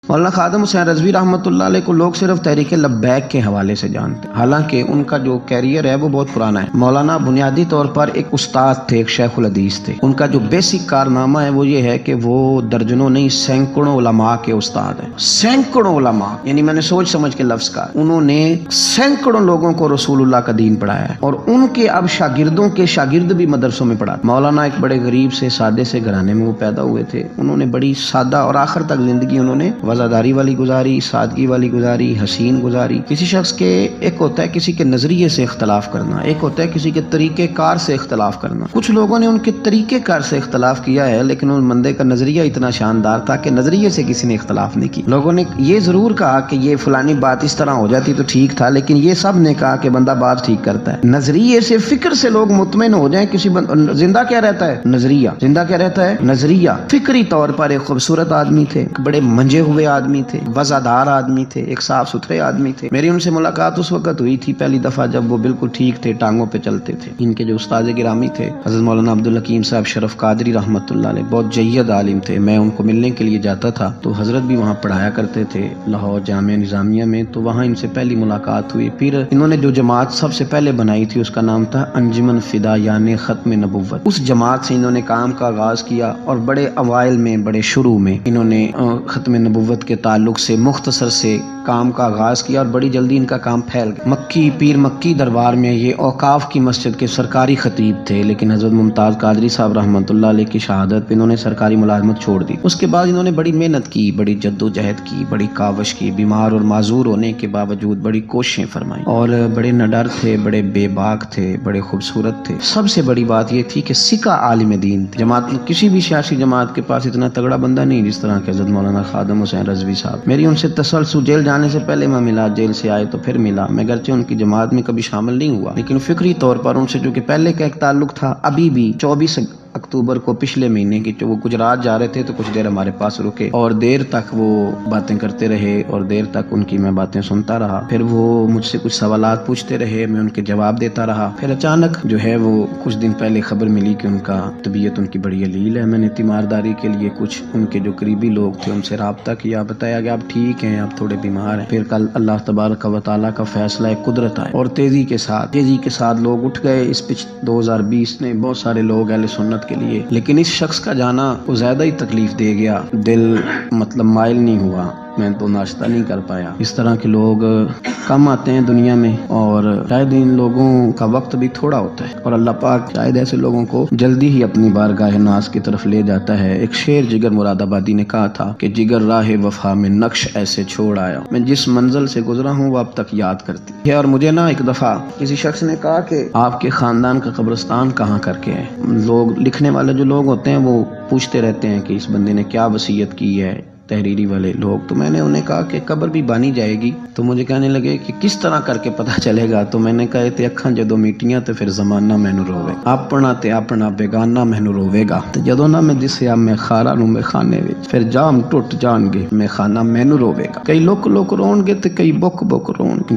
مولانا خادم حسین رضوی رحمۃ اللہ علیہ کو لوگ صرف تحریک لبیک کے حوالے سے جانتے ہیں، حالانکہ ان کا جو کیریئر ہے وہ بہت پرانا ہے۔ مولانا بنیادی طور پر ایک استاد تھے، ایک شیخ الحدیث تھے۔ ان کا جو بیسک کارنامہ ہے وہ یہ ہے کہ وہ درجنوں نہیں سینکڑوں علماء کے استاد ہیں، سینکڑوں علماء، یعنی میں نے سوچ سمجھ کے لفظ کہا، انہوں نے سینکڑوں لوگوں کو رسول اللہ کا دین پڑھایا ہے، اور ان کے اب شاگردوں کے شاگرد بھی مدرسوں میں پڑھاتے۔ مولانا ایک بڑے غریب سے سادے سے گھرانے میں وہ پیدا ہوئے تھے، انہوں نے بڑی سادہ اور آخر تک زندگی انہوں نے وفاداری والی گزاری، سادگی والی گزاری، حسین گزاری۔ کسی شخص کے ایک ہوتا ہے کسی کے نظریے سے اختلاف کرنا، ایک ہوتا ہے کسی کے طریقہ کار سے اختلاف کرنا۔ کچھ لوگوں نے ان کے طریقہ کار سے اختلاف کیا ہے، لیکن ان بندے کا نظریہ اتنا شاندار تھا کہ نظریے سے کسی نے اختلاف نہیں کی۔ لوگوں نے یہ ضرور کہا کہ یہ فلانی بات اس طرح ہو جاتی تو ٹھیک تھا، لیکن یہ سب نے کہا کہ بندہ بات ٹھیک کرتا ہے۔ نظریے سے، فکر سے لوگ مطمئن ہو جائیں۔ زندہ کیا رہتا ہے؟ نظریہ۔ زندہ کیا رہتا ہے؟ نظریہ۔ فکری طور پر ایک خوبصورت آدمی تھے، بڑے منجے ہوئے آدمی تھے، وزادار آدمی تھے، ایک صاف ستھرے آدمی تھے۔ میری ان سے ملاقات اس وقت ہوئی تھی پہلی دفعہ جب وہ بالکل ٹھیک تھے، ٹانگوں پہ چلتے تھے۔ ان کے جو استاد گرامی تھے حضرت مولانا عبدالحکیم صاحب شرف قادری رحمۃ اللہ علیہ، بہت جید عالم تھے۔ میں ان کو ملنے کے لیے جاتا تھا تو حضرت بھی وہاں پڑھایا کرتے تھے لاہور جامعہ نظامیہ میں، تو وہاں ان سے پہلی ملاقات ہوئی۔ پھر انہوں نے جو جماعت سب سے پہلے بنائی تھی اس کا نام تھا انجمن فدا یعنی ختم نبوت۔ اس جماعت سے انہوں نے کام کا آغاز کیا، اور بڑے اوائل میں، بڑے شروع میں انہوں نے ختم نبوت کے تعلق سے مختصر سے کام کا آغاز کیا، اور بڑی جلدی ان کا کام پھیل گیا۔ مکی پیر مکی دربار میں یہ اوقاف کی مسجد کے سرکاری خطیب تھے، لیکن حضرت ممتاز قادری صاحب رحمۃ اللہ علیہ کی شہادت پہ انہوں نے سرکاری ملازمت چھوڑ دی۔ اس کے بعد انہوں نے بڑی محنت کی، بڑی جد و جہد کی، بڑی کاوش کی، بیمار اور معذور ہونے کے باوجود بڑی کوششیں فرمائیں، اور بڑے نڈر تھے، بڑے بے باک تھے، بڑے خوبصورت تھے۔ سب سے بڑی بات یہ تھی کہ سکہ عالم دین تھے۔ جماعت میں کسی بھی سیاسی جماعت کے پاس اتنا تگڑا بندہ نہیں جس طرح کہ حضرت مولانا خادم حسین رضوی صاحب۔ میری ان سے تسلسل، جیل جانے سے پہلے میں ملا، جیل سے آئے تو پھر ملا۔ میں گرچہ ان کی جماعت میں کبھی شامل نہیں ہوا، لیکن فکری طور پر ان سے جو کہ پہلے کا ایک تعلق تھا، ابھی بھی 24 اکتوبر کو پچھلے مہینے کی وہ گجرات جا رہے تھے تو کچھ دیر ہمارے پاس رکے، اور دیر تک وہ باتیں کرتے رہے، اور دیر تک ان کی میں باتیں سنتا رہا۔ پھر وہ مجھ سے کچھ سوالات پوچھتے رہے، میں ان کے جواب دیتا رہا۔ پھر اچانک جو ہے وہ کچھ دن پہلے خبر ملی کہ ان کا طبیعت ان کی بڑی علیل ہے۔ میں نے تیمارداری کے لیے کچھ ان کے جو قریبی لوگ تھے ان سے رابطہ کیا، بتایا کہ آپ ٹھیک ہیں، آپ تھوڑے بیمار ہیں۔ پھر کل اللہ تبارک و تعالیٰ کا فیصلہ قدرت آئے، اور تیزی کے ساتھ لوگ اٹھ گئے۔ اس 2020 نے بہت سارے لوگ اہل سنت کے لیے، لیکن اس شخص کا جانا وہ زیادہ ہی تکلیف دے گیا، دل مائل نہیں ہوا، میں تو ناشتہ نہیں کر پایا۔ اس طرح کے لوگ کم آتے ہیں دنیا میں، اور شاید ان لوگوں کا وقت بھی تھوڑا ہوتا ہے، اور اللہ پاک شاید ایسے لوگوں کو جلدی ہی اپنی بارگاہ ناز کی طرف لے جاتا ہے۔ ایک شعر جگر مراد آبادی نے کہا تھا کہ جگر راہ وفا میں نقش ایسے چھوڑ آیا، میں جس منزل سے گزرا ہوں وہ اب تک یاد کرتی ہے۔ اور مجھے نا ایک دفعہ کسی شخص نے کہا کہ آپ کے خاندان کا قبرستان کہاں کر کے ہے؟ لوگ لکھنے والے جو لوگ ہوتے ہیں وہ پوچھتے رہتے ہیں کہ اس بندے نے کیا وصیت کی ہے، تحریری والے لوگ۔ تو میں نے انہیں کہا کہ قبر بھی بانی جائے گی۔ تو مجھے کہنے لگے کہ کس طرح کر کے پتہ چلے گا؟ تو میں نے کہا تے اکھاں جدوں میٹیاں تے پھر زمانہ مینوں روے، اپنا تے اپنا بیگانہ مینوں روے گا، تے جدوں نہ میں دسیا میں خارا نوں میں خانے وچ، پھر جام ٹوٹ جان گے میں خانہ مینوں روے گا۔ کئی لوک لوک رون گے تے کئی بک بک رون گے۔